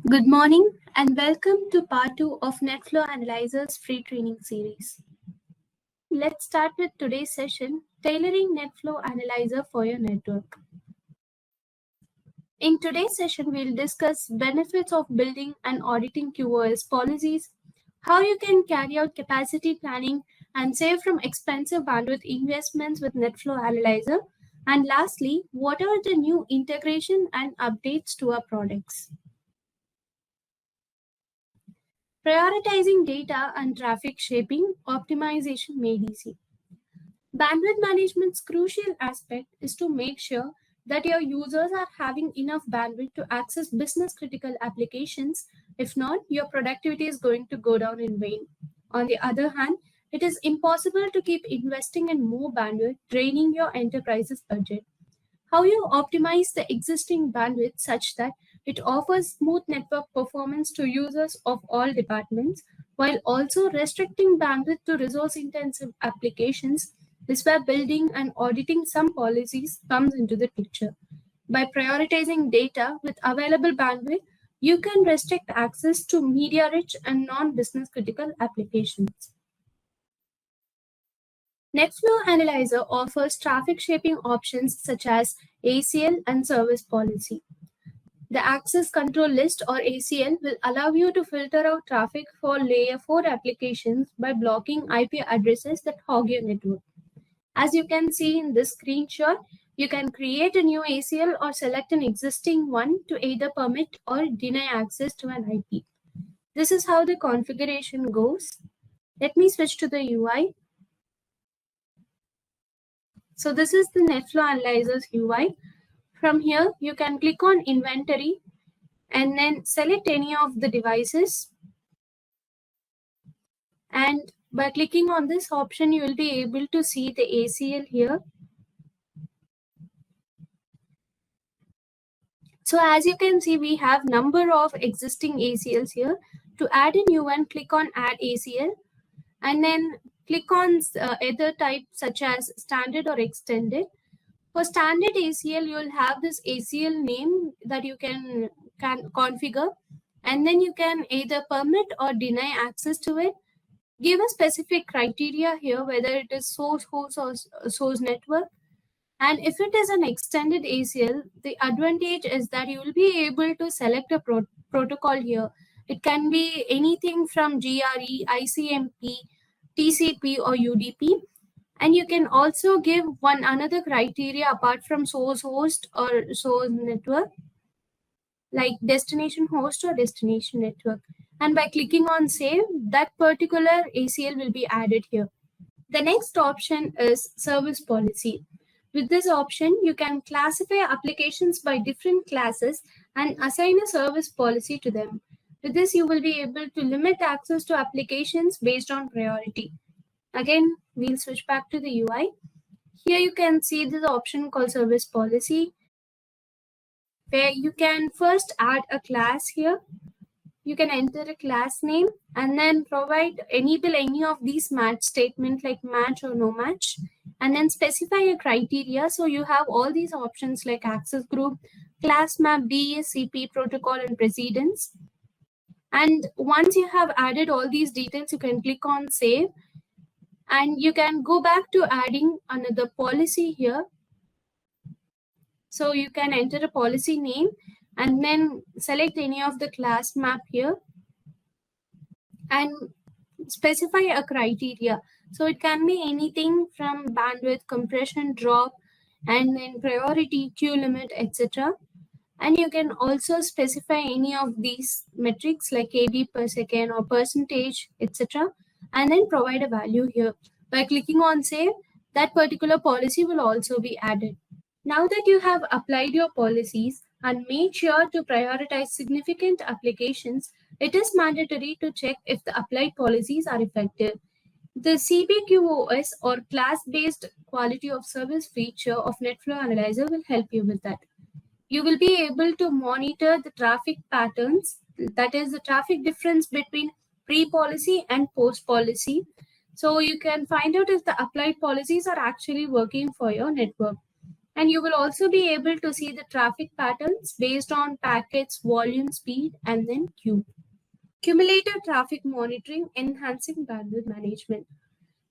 Good morning and welcome to part 2 of NetFlow Analyzer's free training series. Let's start with today's session, Tailoring NetFlow Analyzer for your network. In today's session, we'll discuss benefits of building and auditing QoS policies, how you can carry out capacity planning and save from expensive bandwidth investments with NetFlow Analyzer, and lastly, what are the new integration and updates to our products. Prioritizing data and traffic shaping optimization made easy. Bandwidth management's crucial aspect is to make sure that your users are having enough bandwidth to access business critical applications. If not, your productivity is going to go down in vain. On the other hand, it is impossible to keep investing in more bandwidth, draining your enterprise's budget. How you optimize the existing bandwidth such that it offers smooth network performance to users of all departments, while also restricting bandwidth to resource-intensive applications is where building and auditing some policies comes into the picture. By prioritizing data with available bandwidth, you can restrict access to media-rich and non-business critical applications. NetFlow Analyzer offers traffic shaping options such as ACL and service policy. The Access Control List or ACL will allow you to filter out traffic for Layer 4 applications by blocking IP addresses that hog your network. As you can see in this screenshot, you can create a new ACL or select an existing one to either permit or deny access to an IP. This is how the configuration goes. Let me switch to the UI. So this is the NetFlow Analyzer's UI. From here, you can click on Inventory and then select any of the devices. And by clicking on this option, you will be able to see the ACL here. So as you can see, we have number of existing ACLs here. To add a new one, click on Add ACL and then click on either type such as standard or extended. For standard ACL, you will have this ACL name that you can configure, and then you can either permit or deny access to it. Give a specific criteria here, whether it is source host or source network. And if it is an extended ACL, the advantage is that you will be able to select a protocol here. It can be anything from GRE, ICMP, TCP or UDP. And you can also give one another criteria apart from source host or source network, like destination host or destination network. And by clicking on save, that particular ACL will be added here. The next option is service policy. With this option, you can classify applications by different classes and assign a service policy to them. With this, you will be able to limit access to applications based on priority. Again, we'll switch back to the UI. Here you can see this option called service policy, where you can first add a class here. You can enter a class name and then enable any of these match statements like match or no match, and then specify a criteria. So you have all these options like access group, class map, DSCP, protocol, and precedence. And once you have added all these details, you can click on save. And you can go back to adding another policy here. So you can enter a policy name and then select any of the class map here and specify a criteria. So it can be anything from bandwidth, compression, drop, and then priority, queue limit, etc. And you can also specify any of these metrics like KB per second or percentage, etc. And then provide a value here. By clicking on save, that particular policy will also be added. Now that you have applied your policies and made sure to prioritize significant applications, it is mandatory to check if the applied policies are effective. The CBQoS or class-based quality of service feature of NetFlow Analyzer will help you with that. You will be able to monitor the traffic patterns, that is the traffic difference between pre-policy and post-policy. So you can find out if the applied policies are actually working for your network. And you will also be able to see the traffic patterns based on packets, volume, speed, and then queue. Cumulative traffic monitoring, enhancing bandwidth management.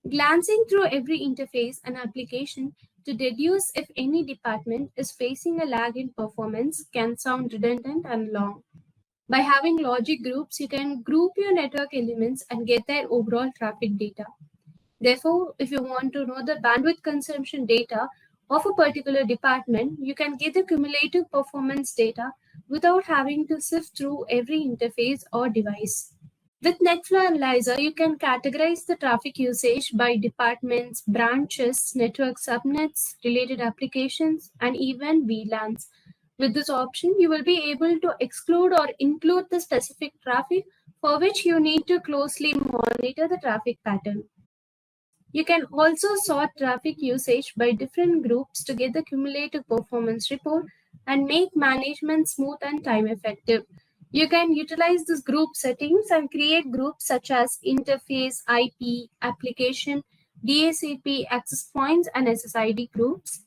Glancing through every interface and application to deduce if any department is facing a lag in performance can sound redundant and long. By having logic groups, you can group your network elements and get their overall traffic data. Therefore, if you want to know the bandwidth consumption data of a particular department, you can get the cumulative performance data without having to sift through every interface or device. With NetFlow Analyzer, you can categorize the traffic usage by departments, branches, network subnets, related applications, and even VLANs. With this option, you will be able to exclude or include the specific traffic for which you need to closely monitor the traffic pattern. You can also sort traffic usage by different groups to get the cumulative performance report and make management smooth and time effective. You can utilize this group settings and create groups such as interface, IP, application, DHCP, access points, and SSID groups.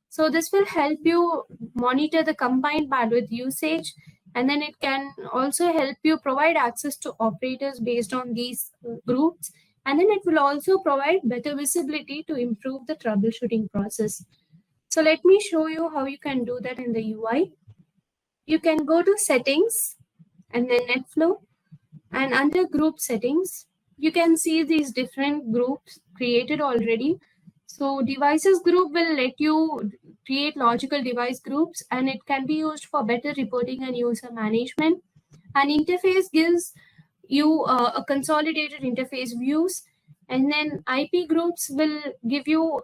So this will help you monitor the combined bandwidth usage, and then it can also help you provide access to operators based on these groups. And then it will also provide better visibility to improve the troubleshooting process. So let me show you how you can do that in the UI. You can go to settings and then NetFlow, and under group settings, you can see these different groups created already. So devices group will let you create logical device groups, and it can be used for better reporting and user management. An interface gives you a consolidated interface views, and then IP groups will give you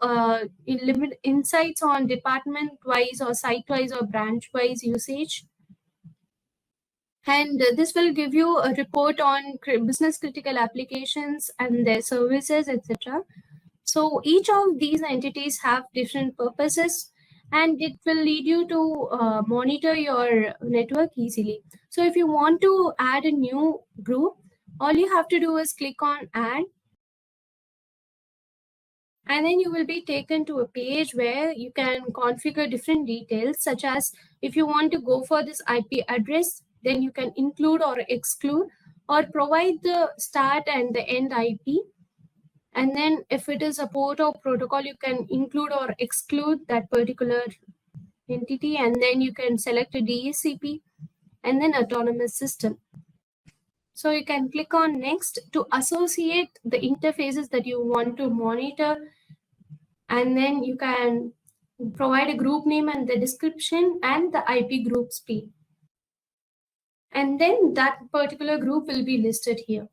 insights on department wise or site wise or branch wise usage. And this will give you a report on business critical applications and their services, etc. So each of these entities have different purposes, and it will lead you to monitor your network easily. So if you want to add a new group, all you have to do is click on add, and then you will be taken to a page where you can configure different details, such as if you want to go for this IP address, then you can include or exclude or provide the start and the end IP. And then if it is a port or protocol, you can include or exclude that particular entity, and then you can select a DHCP and then autonomous system. So you can click on next to associate the interfaces that you want to monitor, and then you can provide a group name and the description and the IP group speed. And then that particular group will be listed here.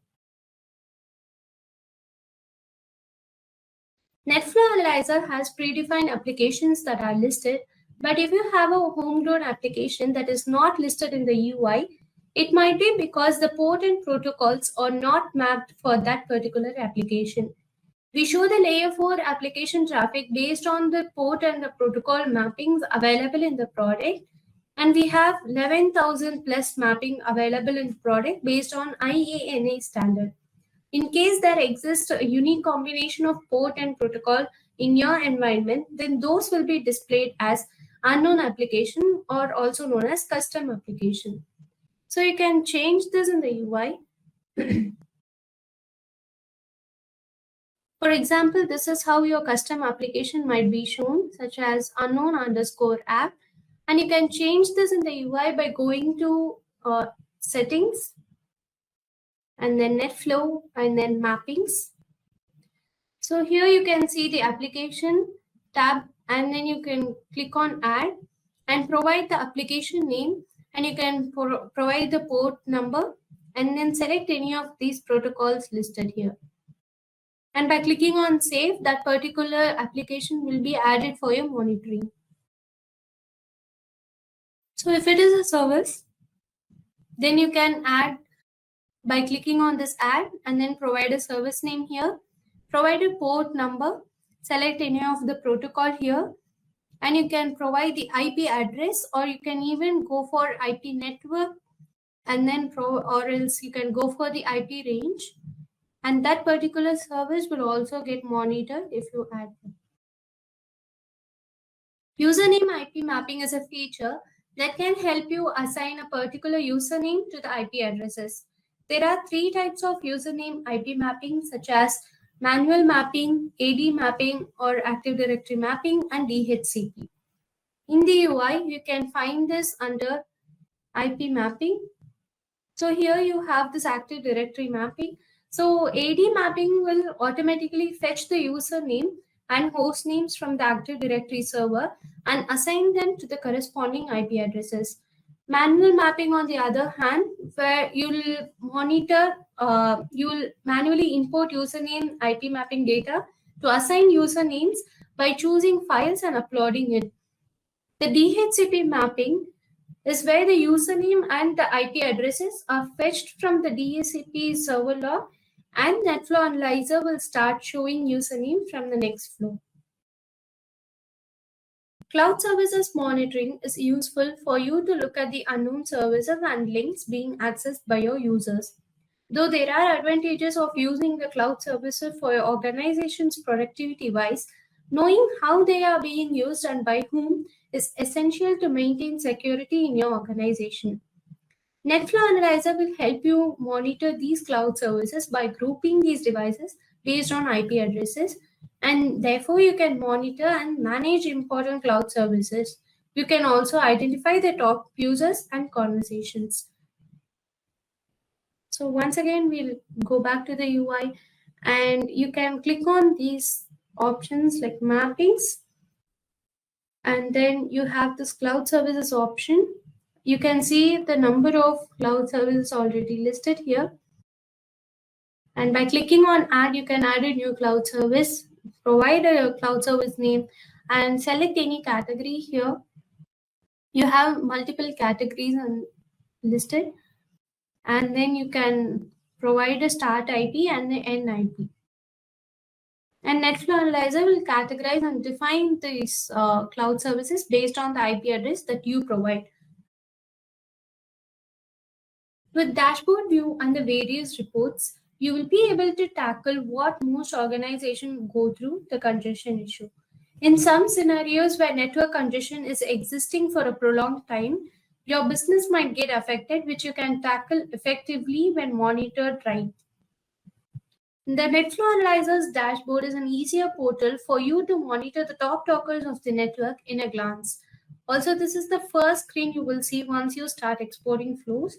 NetFlow Analyzer has predefined applications that are listed, but if you have a homegrown application that is not listed in the UI, it might be because the port and protocols are not mapped for that particular application. We show the layer 4 application traffic based on the port and the protocol mappings available in the product. And we have 11,000 plus mapping available in the product based on IANA standard. In case there exists a unique combination of port and protocol in your environment, then those will be displayed as unknown application, or also known as custom application. So you can change this in the UI. For example, this is how your custom application might be shown, such as unknown_app. And you can change this in the UI by going to settings, and then NetFlow, and then mappings. So here you can see the application tab, and then you can click on add and provide the application name, and you can provide the port number, and then select any of these protocols listed here. And by clicking on save, that particular application will be added for your monitoring. So if it is a service, then you can add by clicking on this add, and then provide a service name here, provide a port number, select any of the protocol here, and you can provide the IP address, or you can even go for IP network, and then or else you can go for the IP range, and that particular service will also get monitored if you add them. Username IP mapping is a feature that can help you assign a particular username to the IP addresses. There are three types of username IP mapping, such as manual mapping, AD mapping, or Active Directory mapping, and DHCP. In the UI, you can find this under IP mapping. So here you have this Active Directory mapping. So AD mapping will automatically fetch the username and host names from the Active Directory server and assign them to the corresponding IP addresses. Manual mapping, on the other hand, where you'll you'll manually import username IP mapping data to assign usernames by choosing files and uploading it. The DHCP mapping is where the username and the IP addresses are fetched from the DHCP server log, and NetFlow Analyzer will start showing username from the next flow. Cloud services monitoring is useful for you to look at the unknown services and links being accessed by your users. Though there are advantages of using the cloud services for your organization's productivity wise, knowing how they are being used and by whom is essential to maintain security in your organization. NetFlow Analyzer will help you monitor these cloud services by grouping these devices based on IP addresses, and therefore you can monitor and manage important cloud services. You can also identify the top users and conversations. So once again, we'll go back to the UI, and you can click on these options like mappings, and then you have this cloud services option. You can see the number of cloud services already listed here. And by clicking on add, you can add a new cloud service, provide a cloud service name, and select any category here. You have multiple categories listed, and then you can provide a start IP and the end IP. And NetFlow Analyzer will categorize and define these cloud services based on the IP address that you provide. With dashboard view and the various reports, you will be able to tackle what most organizations go through, the congestion issue. In some scenarios where network congestion is existing for a prolonged time, your business might get affected, which you can tackle effectively when monitored right. The NetFlow Analyzer's dashboard is an easier portal for you to monitor the top talkers of the network in a glance. Also, this is the first screen you will see once you start exporting flows.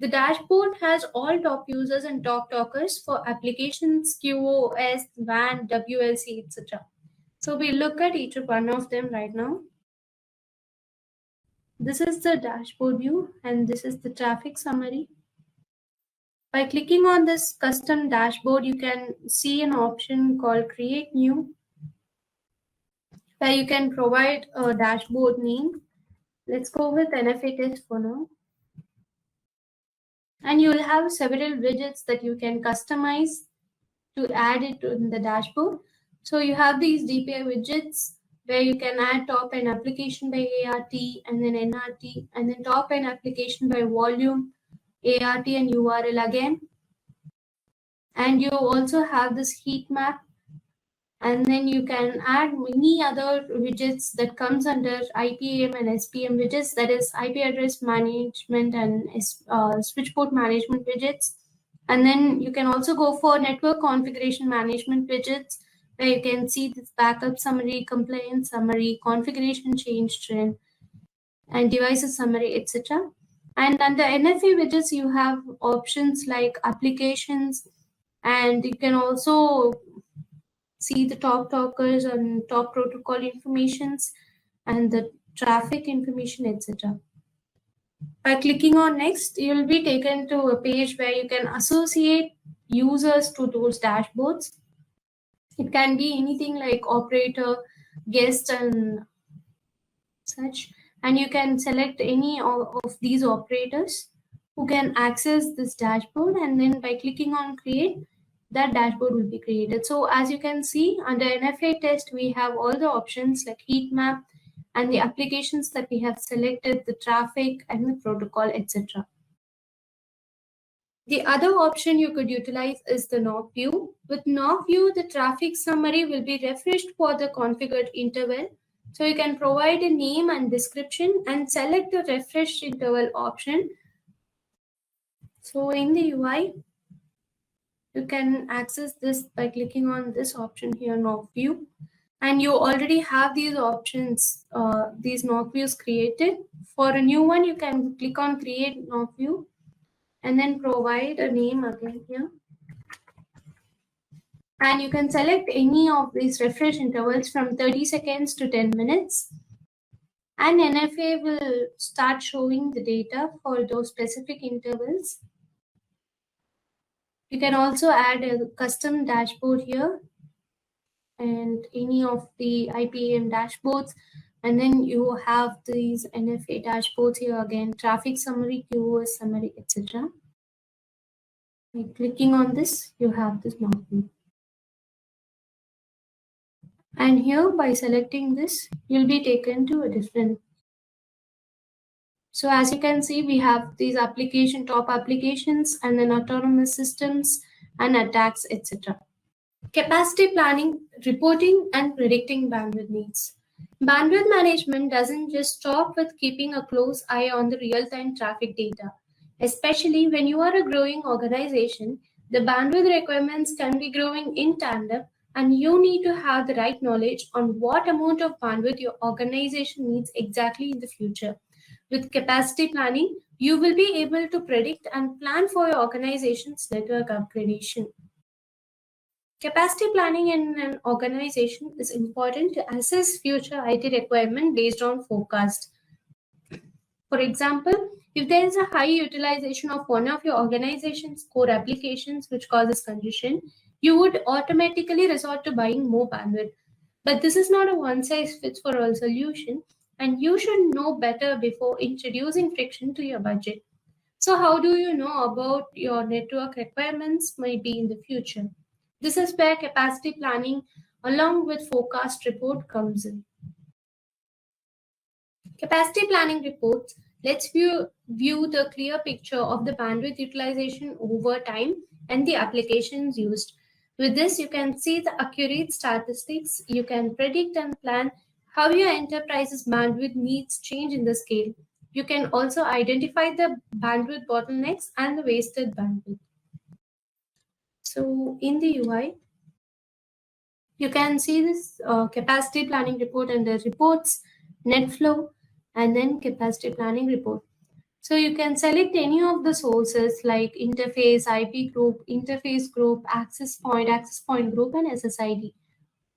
The dashboard has all top users and top talkers for applications, QoS, WAN, WLC, etc. So we look at each one of them right now. This is the dashboard view, and this is the traffic summary. By clicking on this custom dashboard, you can see an option called Create New, where you can provide a dashboard name. Let's go with NFA test for now. And you will have several widgets that you can customize to add it to the dashboard. So you have these DPI widgets where you can add top and application by ART, and then NRT, and then top and application by volume, ART and URL again. And you also have this heat map, and then you can add many other widgets that comes under IPAM and SPM widgets, that is IP address management and switchboard management widgets. And then you can also go for network configuration management widgets, where you can see this backup summary, compliance summary, configuration change trend, and devices summary, etc. And under NFA widgets, you have options like applications, and you can also see the top talkers and top protocol informations and the traffic information, etc. By clicking on next, you will be taken to a page where you can associate users to those dashboards. It can be anything like operator, guest, and such. And you can select any of these operators who can access this dashboard, and then by clicking on create, that dashboard will be created. So as you can see, under NFA test, we have all the options like heat map and the applications that we have selected, the traffic and the protocol, etc. The other option you could utilize is the knob view. With knob view, the traffic summary will be refreshed for the configured interval. So you can provide a name and description and select the refresh interval option. So in the UI, you can access this by clicking on this option here, knock view. And you already have these options, these knock views created. For a new one, you can click on create knock view and then provide a name again here. And you can select any of these refresh intervals from 30 seconds to 10 minutes. And NFA will start showing the data for those specific intervals. You can also add a custom dashboard here and any of the IPAM dashboards. And then you have these NFA dashboards here again, traffic summary, QoS summary, etc. By clicking on this, you have this knockview. And here by selecting this, you'll be taken to a different. So as you can see, we have these top applications and then autonomous systems and attacks, etc. Capacity planning, reporting, and predicting bandwidth needs. Bandwidth management doesn't just stop with keeping a close eye on the real-time traffic data. Especially when you are a growing organization, the bandwidth requirements can be growing in tandem, and you need to have the right knowledge on what amount of bandwidth your organization needs exactly in the future. With capacity planning, you will be able to predict and plan for your organization's network upgradation. Capacity planning in an organization is important to assess future IT requirement based on forecast. For example, if there is a high utilization of one of your organization's core applications which causes congestion, you would automatically resort to buying more bandwidth. But this is not a one-size-fits-for-all solution, and you should know better before introducing friction to your budget. So how do you know about your network requirements might be in the future? This is where capacity planning along with forecast report comes in. Capacity planning reports lets you view the clear picture of the bandwidth utilization over time and the applications used. With this, you can see the accurate statistics. You can predict and plan how your enterprise's bandwidth needs change in the scale. You can also identify the bandwidth bottlenecks and the wasted bandwidth. So in the UI, you can see this capacity planning report under reports, NetFlow, and then capacity planning report. So you can select any of the sources like interface, IP group, access point group, and SSID.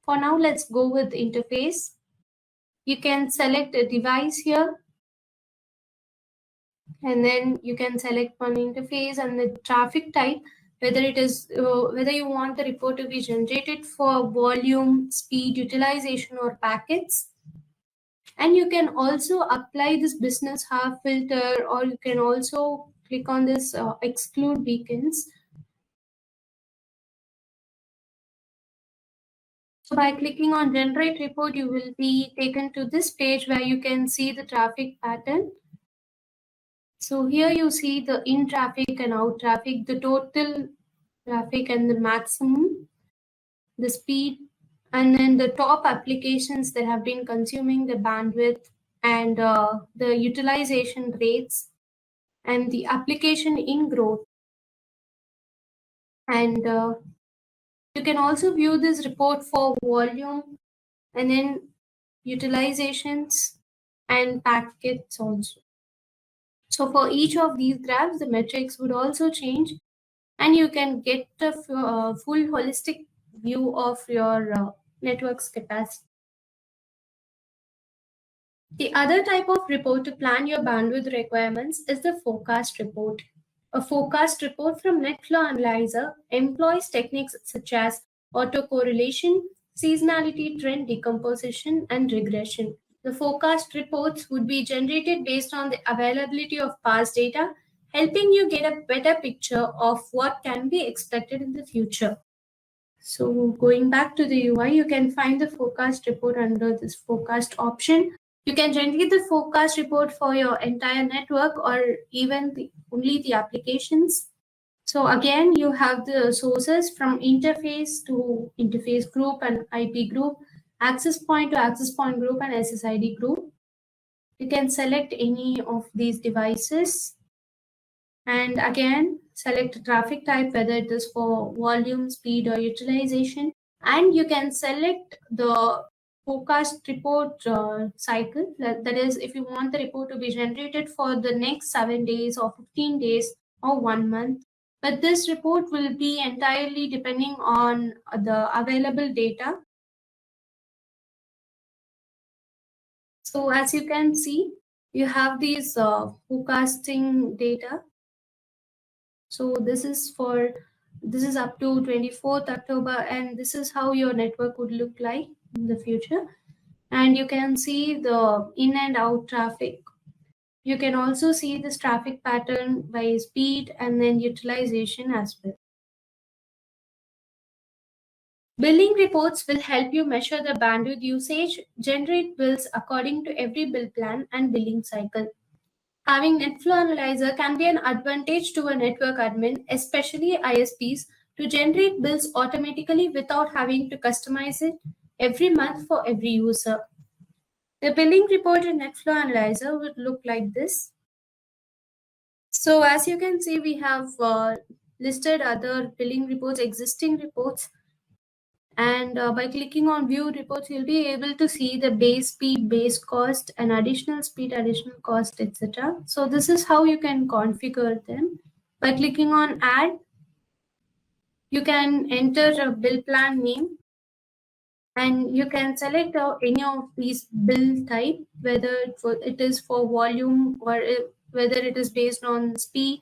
For now, let's go with interface. You can select a device here. And then you can select one interface and the traffic type, whether you want the report to be generated for volume, speed, utilization, or packets. And you can also apply this business half filter, or you can also click on this exclude beacons. So by clicking on generate report, you will be taken to this page where you can see the traffic pattern. So here you see the in traffic and out traffic, the total traffic and the maximum, the speed, and then the top applications that have been consuming the bandwidth and the utilization rates and the application in growth. And you can also view this report for volume and then utilizations and packets also. So for each of these graphs, the metrics would also change, and you can get a full holistic view of your network's capacity. The other type of report to plan your bandwidth requirements is the forecast report. A forecast report from NetFlow Analyzer employs techniques such as autocorrelation, seasonality, trend decomposition, and regression. The forecast reports would be generated based on the availability of past data, helping you get a better picture of what can be expected in the future. So going back to the UI, you can find the forecast report under this forecast option. You can generate the forecast report for your entire network or even only the applications. So again, you have the sources from interface to interface group and IP group, access point to access point group and SSID group. You can select any of these devices. And again, select traffic type, whether it is for volume, speed, or utilization. And you can select the forecast report cycle. That is, if you want the report to be generated for the next 7 days or 15 days or 1 month. But this report will be entirely depending on the available data. So as you can see, you have these forecasting data. So this is up to 24th October, and this is how your network would look like in the future. And you can see the in and out traffic. You can also see this traffic pattern by speed and then utilization as well. Billing reports will help you measure the bandwidth usage, generate bills according to every bill plan and billing cycle. Having NetFlow Analyzer can be an advantage to a network admin, especially ISPs, to generate bills automatically without having to customize it every month for every user. The billing report in NetFlow Analyzer would look like this. So as you can see, we have listed other billing reports, existing reports. And by clicking on view reports, you'll be able to see the base speed, base cost, and additional speed, additional cost, etc. So this is how you can configure them. By clicking on add, you can enter a bill plan name, and you can select any of these bill type, whether it is for volume or whether it is based on speed,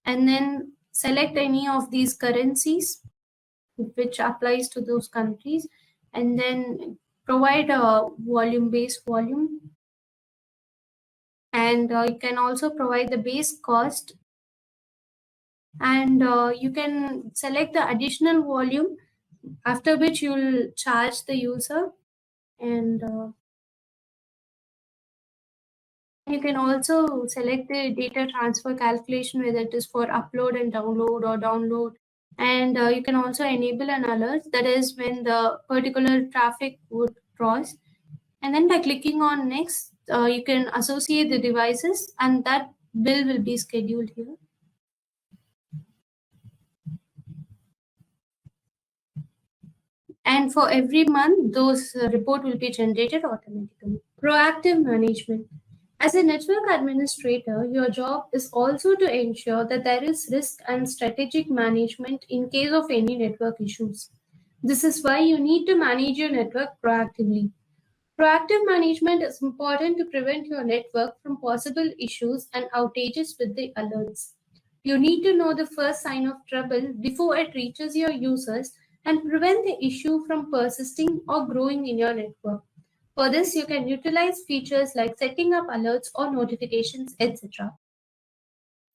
and then select any of these currencies which applies to those countries, and then provide a volume-based volume. And you can also provide the base cost, and you can select the additional volume, after which you'll charge the user. And you can also select the data transfer calculation, whether it is for upload and download or download. And you can also enable an alert, that is when the particular traffic would cross. And then by clicking on next, you can associate the devices, and that bill will be scheduled here. And for every month, those report will be generated automatically. Proactive management. As a network administrator, your job is also to ensure that there is risk and strategic management in case of any network issues. This is why you need to manage your network proactively. Proactive management is important to prevent your network from possible issues and outages with the alerts. You need to know the first sign of trouble before it reaches your users and prevent the issue from persisting or growing in your network. For this, you can utilize features like setting up alerts or notifications, etc.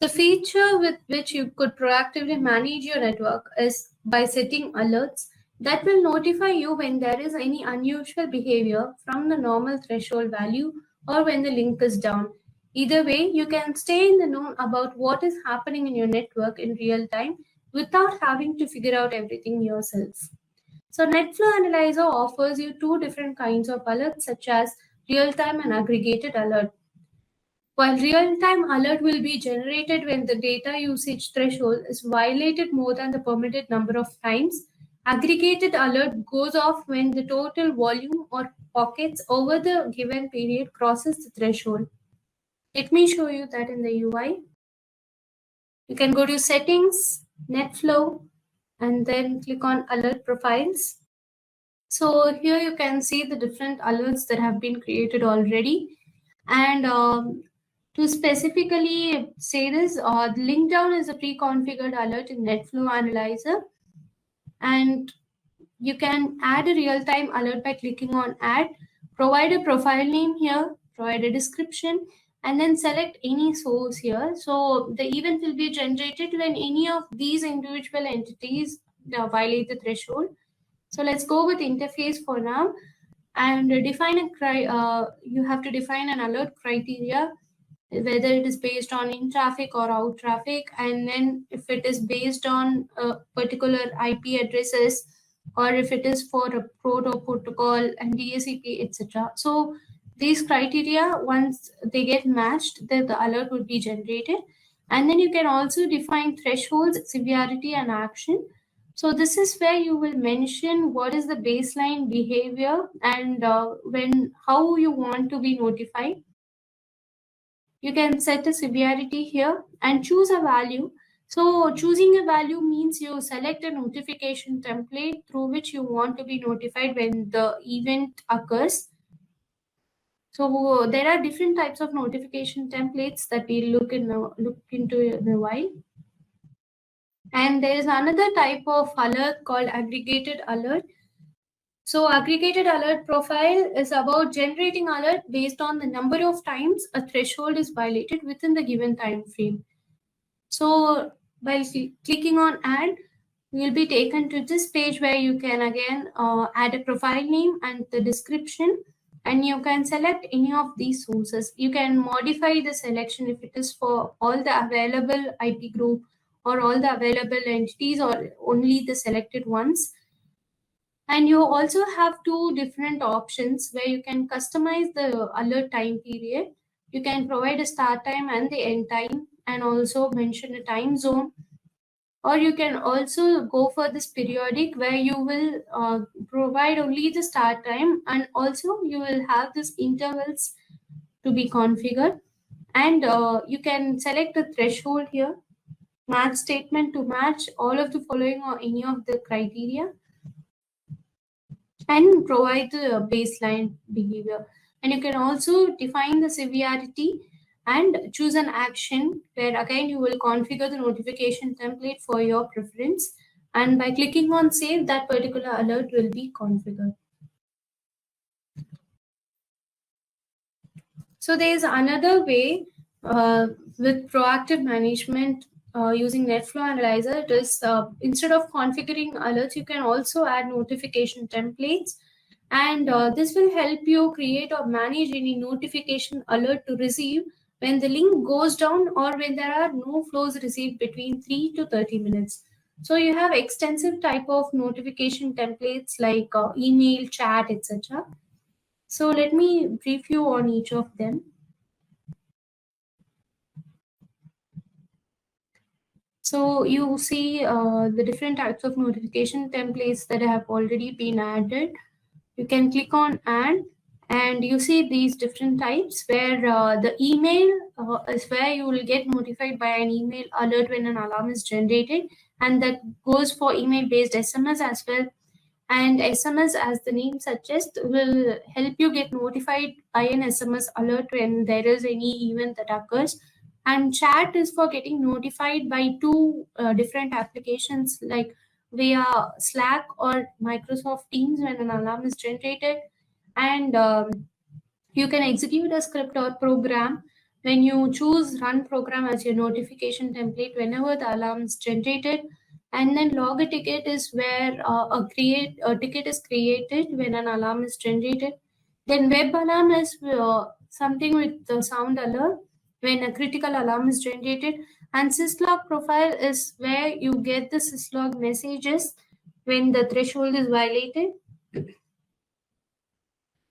The feature with which you could proactively manage your network is by setting alerts that will notify you when there is any unusual behavior from the normal threshold value or when the link is down. Either way, you can stay in the know about what is happening in your network in real time without having to figure out everything yourself. So NetFlow Analyzer offers you two different kinds of alerts, such as real-time and aggregated alert. While real-time alert will be generated when the data usage threshold is violated more than the permitted number of times, aggregated alert goes off when the total volume or pockets over the given period crosses the threshold. Let me show you that in the UI. You can go to Settings, NetFlow, and then click on Alert Profiles. So here you can see the different alerts that have been created already. And to specifically say this, the link down is a pre-configured alert in NetFlow Analyzer. And you can add a real-time alert by clicking on Add, provide a profile name here, provide a description, and then select any source here. So the event will be generated when any of these individual entities violate the threshold. So let's go with interface for now, and define you have to define an alert criteria, whether it is based on in traffic or out traffic, and then if it is based on particular IP addresses, or if it is for a protocol and DSCP, etc. So these criteria, once they get matched, then the alert would be generated. And then you can also define thresholds, severity, and action. So this is where you will mention what is the baseline behavior and how you want to be notified. You can set a severity here and choose a value. So choosing a value means you select a notification template through which you want to be notified when the event occurs. So there are different types of notification templates that we'll look into in a while. And there is another type of alert called aggregated alert. So aggregated alert profile is about generating alert based on the number of times a threshold is violated within the given time frame. So by clicking on add, you will be taken to this page where you can again add a profile name and the description, and you can select any of these sources. You can modify the selection if it is for all the available IP group or all the available entities or only the selected ones. And you also have two different options where you can customize the alert time period. You can provide a start time and the end time, and also mention a time zone. Or you can also go for this periodic where you will provide only the start time, and also you will have this intervals to be configured. And you can select the threshold here, match statement to match all of the following or any of the criteria, and provide the baseline behavior. And you can also define the severity and choose an action where again you will configure the notification template for your preference, and by clicking on save, that particular alert will be configured. So there is another way with proactive management using NetFlow Analyzer. It is instead of configuring alerts, you can also add notification templates, and this will help you create or manage any notification alert to receive when the link goes down or when there are no flows received between 3 to 30 minutes. So you have extensive type of notification templates like email, chat, etc. So let me brief you on each of them. So you see the different types of notification templates that have already been added. You can click on add, and you see these different types where the email is where you will get notified by an email alert when an alarm is generated, and that goes for email based SMS as well. And SMS, as the name suggests, will help you get notified by an SMS alert when there is any event that occurs. And chat is for getting notified by two different applications like via Slack or Microsoft Teams when an alarm is generated. And you can execute a script or program when you choose run program as your notification template whenever the alarm is generated. And then log a ticket is where a ticket is created when an alarm is generated. Then web alarm is something with the sound alert when a critical alarm is generated. And syslog profile is where you get the syslog messages when the threshold is violated.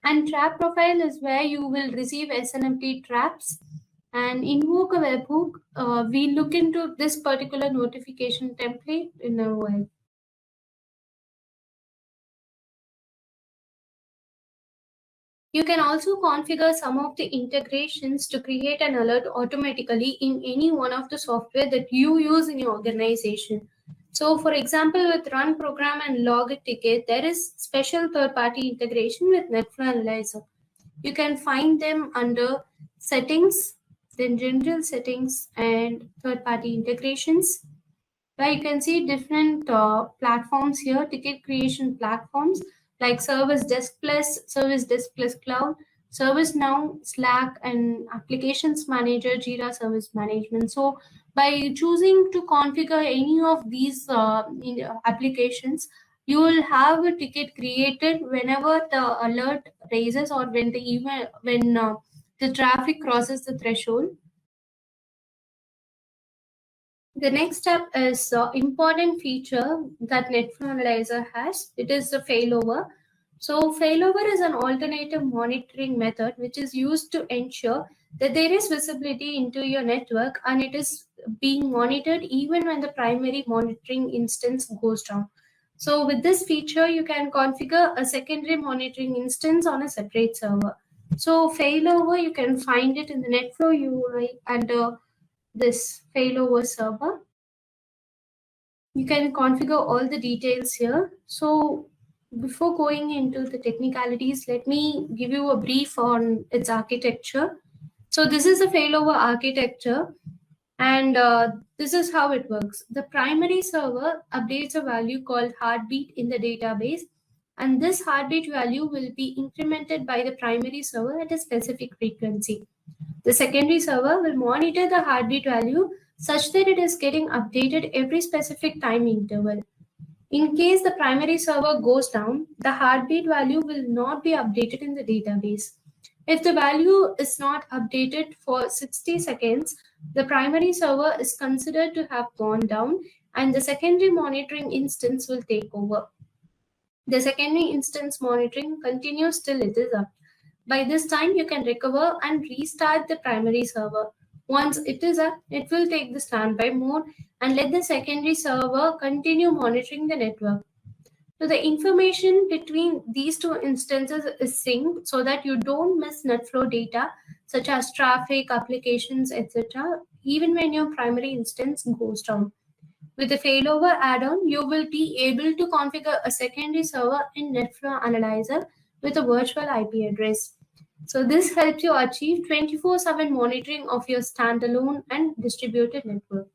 And trap profile is where you will receive SNMP traps. And invoke a webhook. We look into this particular notification template in a while. You can also configure some of the integrations to create an alert automatically in any one of the software that you use in your organization. So for example, with run program and log a ticket, there is special third-party integration with NetFlow Analyzer. You can find them under settings, then general settings and third-party integrations, where you can see different platforms here, ticket creation platforms like Service Desk Plus, Service Desk Plus Cloud, ServiceNow, Slack, and Applications Manager, Jira Service Management. So by choosing to configure any of these applications, you will have a ticket created whenever the alert raises or when the traffic crosses the threshold. The next step is important feature that NetFlow Analyzer has. It is the failover. So failover is an alternative monitoring method which is used to ensure that there is visibility into your network and it is being monitored even when the primary monitoring instance goes down. So with this feature, you can configure a secondary monitoring instance on a separate server. So failover, you can find it in the NetFlow UI under this failover server. You can configure all the details here. So before going into the technicalities, let me give you a brief on its architecture. So this is a failover architecture, and this is how it works. The primary server updates a value called heartbeat in the database, and this heartbeat value will be incremented by the primary server at a specific frequency. The secondary server will monitor the heartbeat value such that it is getting updated every specific time interval. In case the primary server goes down, the heartbeat value will not be updated in the database. If the value is not updated for 60 seconds, the primary server is considered to have gone down and the secondary monitoring instance will take over. The secondary instance monitoring continues till it is up. By this time, you can recover and restart the primary server. Once it is up, it will take the standby mode and let the secondary server continue monitoring the network. So the information between these two instances is synced so that you don't miss NetFlow data such as traffic, applications, etc. even when your primary instance goes down. With the failover add-on, you will be able to configure a secondary server in NetFlow Analyzer with a virtual IP address. So this helps you achieve 24/7 monitoring of your standalone and distributed network.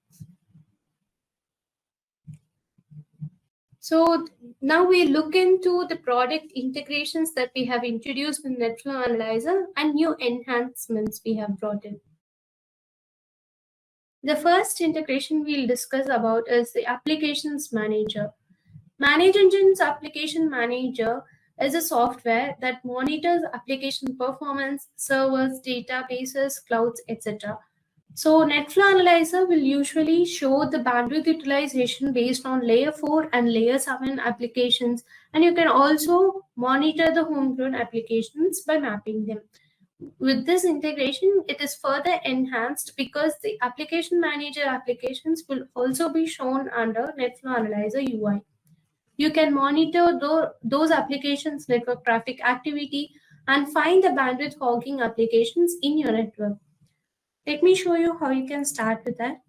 So now we look into the product integrations that we have introduced in NetFlow Analyzer and new enhancements we have brought in. The first integration we'll discuss about is the Applications Manager. Manage Engine's Application Manager is a software that monitors application performance, servers, databases, clouds, etc. So NetFlow Analyzer will usually show the bandwidth utilization based on layer 4 and layer 7 applications, and you can also monitor the homegrown applications by mapping them. With this integration, it is further enhanced because the Application Manager applications will also be shown under NetFlow Analyzer UI. You can monitor those applications' network traffic activity and find the bandwidth hogging applications in your network. Let me show you how you can start with that.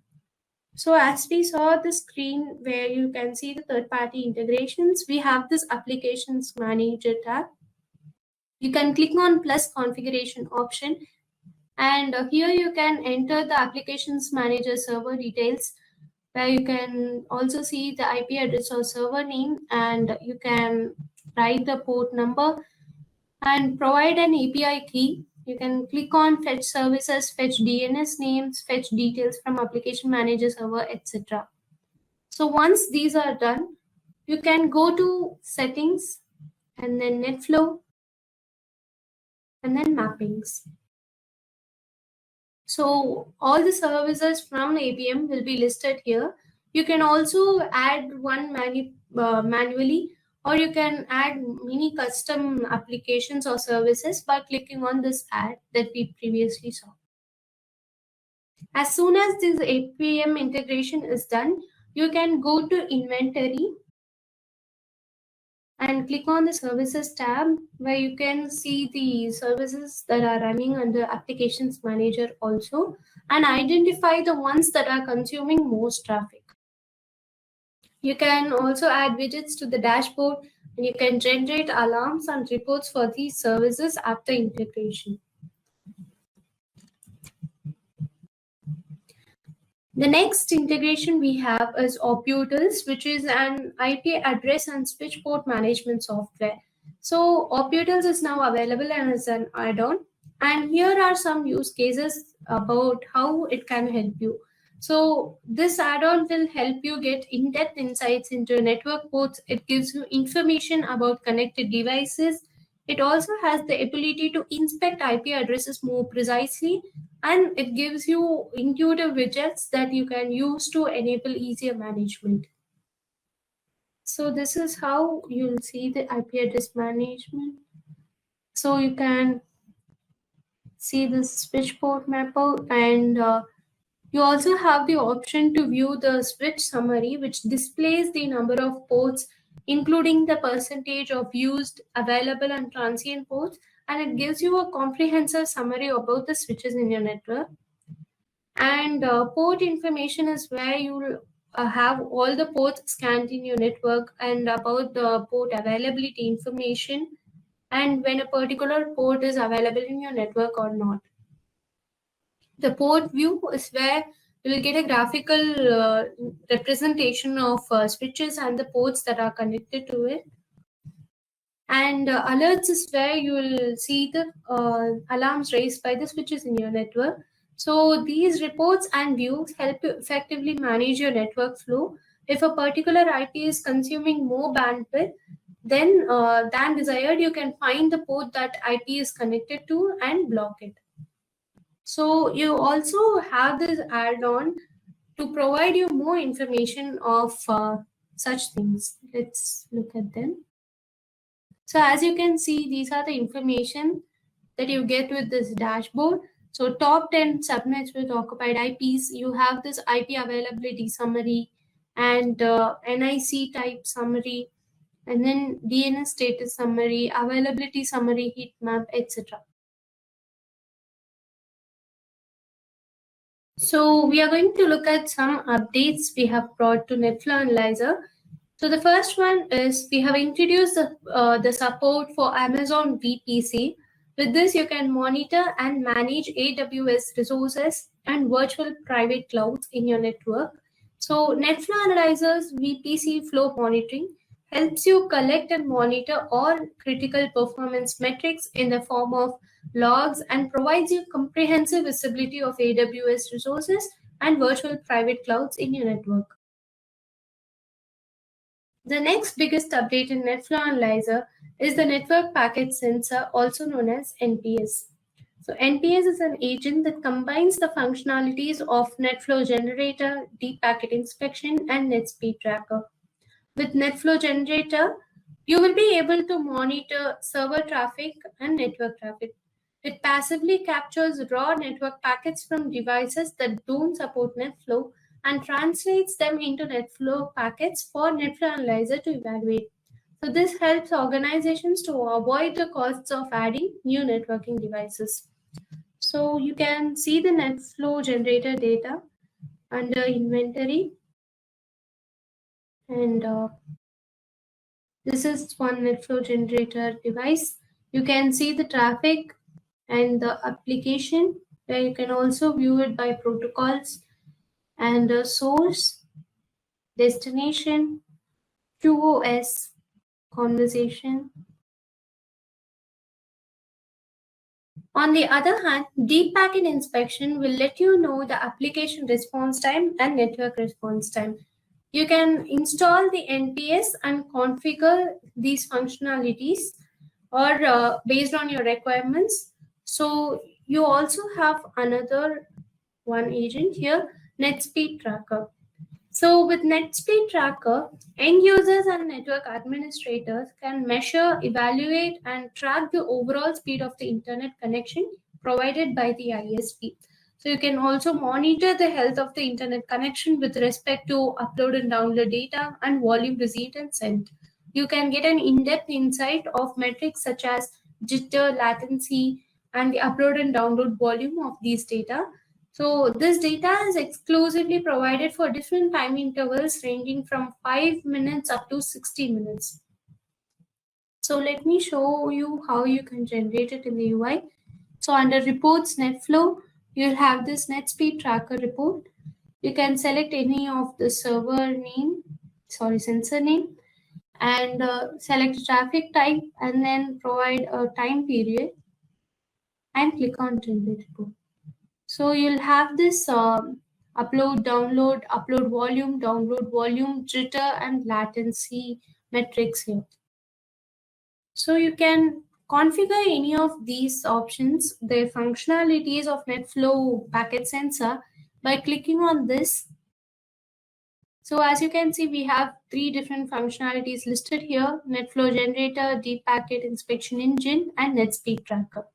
So as we saw the screen where you can see the third-party integrations, we have this Applications Manager tab. You can click on plus configuration option, and here you can enter the Applications Manager server details, where you can also see the IP address or server name, and you can write the port number and provide an API key. You can click on fetch services, fetch DNS names, fetch details from Application Manager server, etc. So once these are done, you can go to settings and then NetFlow and then mappings. So all the services from APM will be listed here. You can also add one manually, or you can add many custom applications or services by clicking on this add that we previously saw. As soon as this APM integration is done, you can go to inventory and click on the services tab, where you can see the services that are running under Applications Manager also, and identify the ones that are consuming most traffic. You can also add widgets to the dashboard, and you can generate alarms and reports for these services after integration. The next integration we have is Oputals, which is an IP address and switchboard management software. So Oputals is now available as an add-on, and here are some use cases about how it can help you. So this add-on will help you get in-depth insights into network ports. It gives you information about connected devices. It also has the ability to inspect IP addresses more precisely, and it gives you intuitive widgets that you can use to enable easier management. So this is how you'll see the IP address management. So you can see this switchboard mapper, and you also have the option to view the switch summary, which displays the number of ports, including the percentage of used, available, and transient ports, and it gives you a comprehensive summary about the switches in your network. And port information is where you'll have all the ports scanned in your network and about the port availability information and when a particular port is available in your network or not. The port view is where you will get a graphical representation of switches and the ports that are connected to it. And alerts is where you will see the alarms raised by the switches in your network. So these reports and views help you effectively manage your network flow. If a particular IP is consuming more bandwidth than desired, you can find the port that IP is connected to and block it. So you also have this add-on to provide you more information of such things. Let's look at them. So as you can see, these are the information that you get with this dashboard. So top 10 subnets with occupied IPs, you have this IP availability summary and NIC type summary, and then DNS status summary, availability summary, heat map, etc. So we are going to look at some updates we have brought to NetFlow Analyzer. So the first one is we have introduced the support for Amazon VPC. With this, you can monitor and manage AWS resources and virtual private clouds in your network. So NetFlow Analyzer's VPC flow monitoring helps you collect and monitor all critical performance metrics in the form of logs and provides you comprehensive visibility of AWS resources and virtual private clouds in your network. The next biggest update in NetFlow Analyzer is the Network Packet Sensor, also known as NPS. So NPS is an agent that combines the functionalities of NetFlow Generator, Deep Packet Inspection, and NetSpeed Tracker. With NetFlow Generator, you will be able to monitor server traffic and network traffic. It passively captures raw network packets from devices that don't support NetFlow and translates them into NetFlow packets for NetFlow Analyzer to evaluate. So this helps organizations to avoid the costs of adding new networking devices. So you can see the NetFlow generator data under inventory, and this is one NetFlow generator device. You can see the traffic and the application, where you can also view it by protocols and the source, destination, QoS, conversation. On the other hand, deep packet inspection will let you know the application response time and network response time. You can install the NPS and configure these functionalities or based on your requirements. So you also have another one agent here, NetSpeed Tracker. So with NetSpeed Tracker, end users and network administrators can measure, evaluate, and track the overall speed of the internet connection provided by the ISP. So you can also monitor the health of the internet connection with respect to upload and download data and volume received and sent. You can get an in-depth insight of metrics such as jitter, latency, and the upload and download volume of these data. So this data is exclusively provided for different time intervals ranging from 5 minutes up to 60 minutes. So let me show you how you can generate it in the UI. So under reports NetFlow, you'll have this NetSpeed Tracker report. You can select any of the sensor name, and select traffic type and then provide a time period and click on generate report. So you'll have this upload, download, upload volume, jitter, and latency metrics here. So you can configure any of these options, the functionalities of NetFlow packet sensor, by clicking on this. So as you can see, we have 3 different functionalities listed here: NetFlow generator, deep packet inspection engine, and NetSpeed tracker.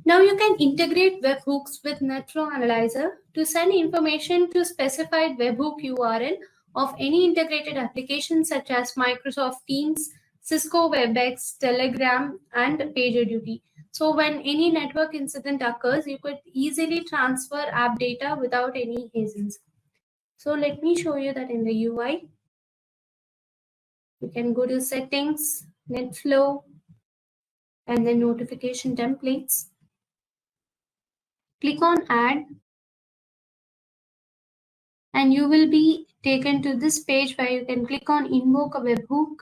Now you can integrate webhooks with NetFlow Analyzer to send information to specified webhook URL of any integrated application such as Microsoft Teams, Cisco WebEx, Telegram, and PagerDuty. So when any network incident occurs, you could easily transfer app data without any hassles. So let me show you that in the UI. You can go to Settings, NetFlow, and then Notification Templates. Click on Add, and you will be taken to this page where you can click on Invoke a Webhook,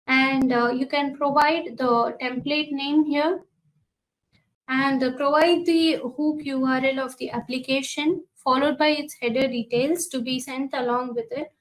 and you can provide the template name here and provide the hook URL of the application followed by its header details to be sent along with it.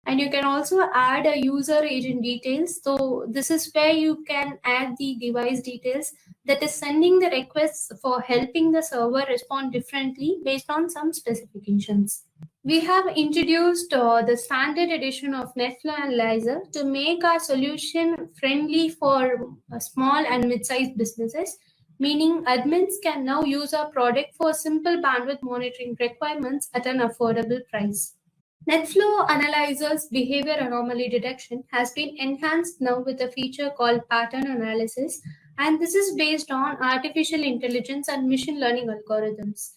And you can also add a user agent details. So this is where you can add the device details that is sending the requests for helping the server respond differently based on some specifications. We have introduced the standard edition of NetFlow Analyzer to make our solution friendly for small and mid-sized businesses, meaning admins can now use our product for simple bandwidth monitoring requirements at an affordable price. NetFlow Analyzer's behavior anomaly detection has been enhanced now with a feature called pattern analysis, and this is based on artificial intelligence and machine learning algorithms.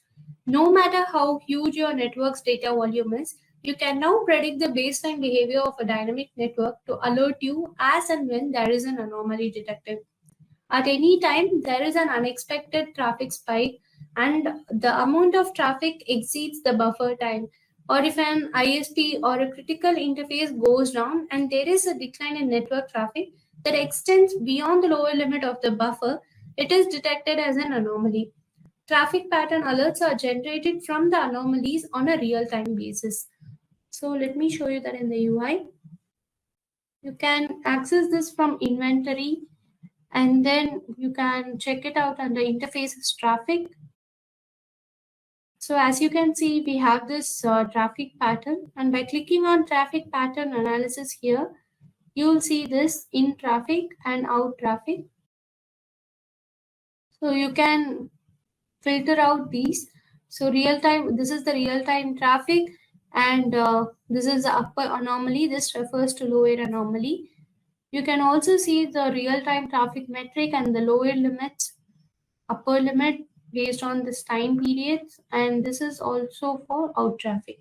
No matter how huge your network's data volume is, you can now predict the baseline behavior of a dynamic network to alert you as and when there is an anomaly detected. At any time, there is an unexpected traffic spike and the amount of traffic exceeds the buffer time, or if an ISP or a critical interface goes down and there is a decline in network traffic that extends beyond the lower limit of the buffer, it is detected as an anomaly. Traffic pattern alerts are generated from the anomalies on a real-time basis. So let me show you that in the UI. You can access this from inventory, and then you can check it out under interfaces traffic. So as you can see, we have this traffic pattern, and by clicking on traffic pattern analysis here, you will see this in traffic and out traffic. So you can filter out these. So real time, this is the real time traffic, and this is the upper anomaly. This refers to lower anomaly. You can also see the real time traffic metric and the lower limits, upper limit based on this time periods, and this is also for out traffic.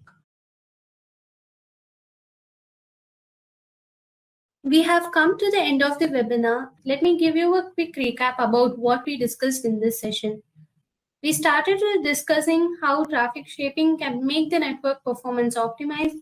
We have come to the end of the webinar. Let me give you a quick recap about what we discussed in this session. We started with discussing how traffic shaping can make the network performance optimized,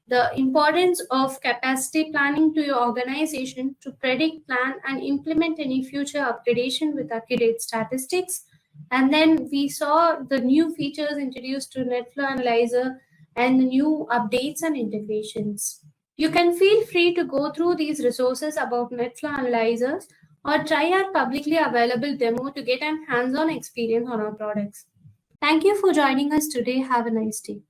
the importance of capacity planning to your organization to predict, plan, and implement any future upgradation with accurate statistics. And then we saw the new features introduced to NetFlow Analyzer and the new updates and integrations. You can feel free to go through these resources about NetFlow Analyzers or try our publicly available demo to get an hands-on experience on our products. Thank you for joining us today. Have a nice day.